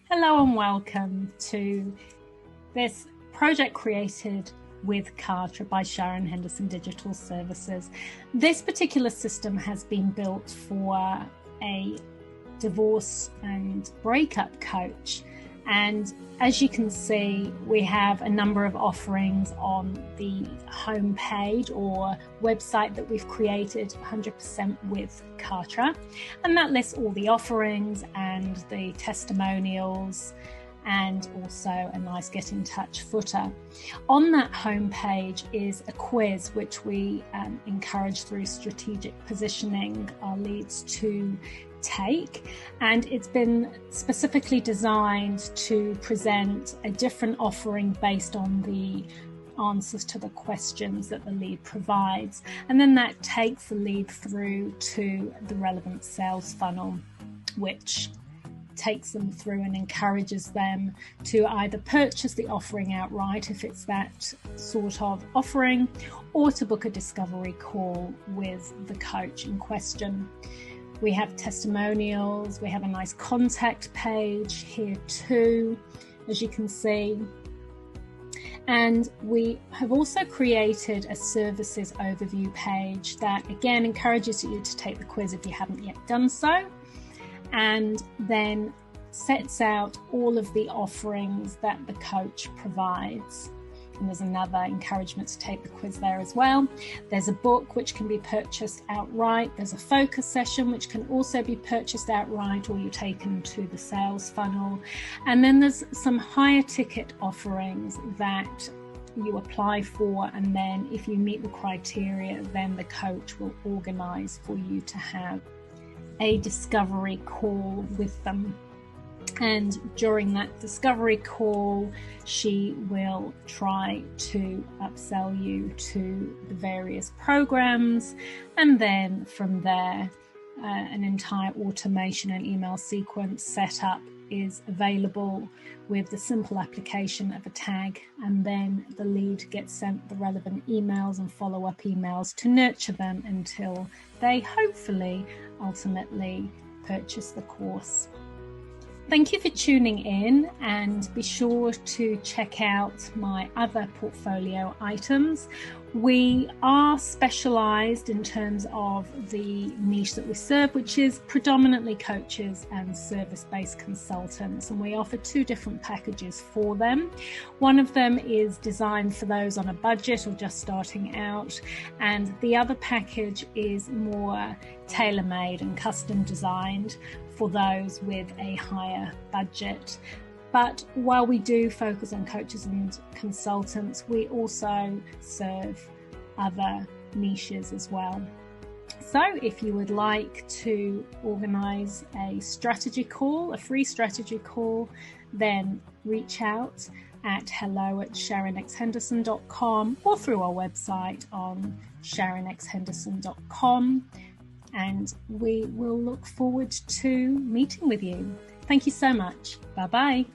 Hello and welcome to this project created with Kartra by Sharon, Henderson Digital Services. This particular system has been built for a divorce and breakup coach. And as you can see, we have a number of offerings on the homepage or website that we've created 100% with Kartra. And that lists all the offerings and the testimonials and also a nice get in touch footer. On that homepage is a quiz which we encourage through strategic positioning our leads to take, and it's been specifically designed to present a different offering based on the answers to the questions that the lead provides, and then that takes the lead through to the relevant sales funnel, which takes them through and encourages them to either purchase the offering outright if it's that sort of offering, or to book a discovery call with the coach in question. We have testimonials, we have a nice contact page here too, as you can see. And we have also created a services overview page that again encourages you to take the quiz if you haven't yet done so, and then sets out all of the offerings that the coach provides. And there's another encouragement to take the quiz there as well. There's a book which can be purchased outright. There's a focus session which can also be purchased outright, or you're taken to the sales funnel. And then there's some higher ticket offerings that you apply for, and then if you meet the criteria, then the coach will organize for you to have a discovery call with them. And during that discovery call, she will try to upsell you to the various programs. And then from there, an entire automation and email sequence setup is available with the simple application of a tag. And then the lead gets sent the relevant emails and follow-up emails to nurture them until they hopefully ultimately purchase the course. Thank you for tuning in, and be sure to check out my other portfolio items. We are specialized in terms of the niche that we serve, which is predominantly coaches and service-based consultants, and we offer two different packages for them. One of them is designed for those on a budget or just starting out, and the other package is more tailor-made and custom designed for those with a higher budget. But while we do focus on coaches and consultants, we also serve other niches as well. So if you would like to organize a strategy call, a free strategy call, then reach out at hello@sharonxhenderson.com or through our website on sharonxhenderson.com. And we will look forward to meeting with you. Thank you so much. Bye-bye.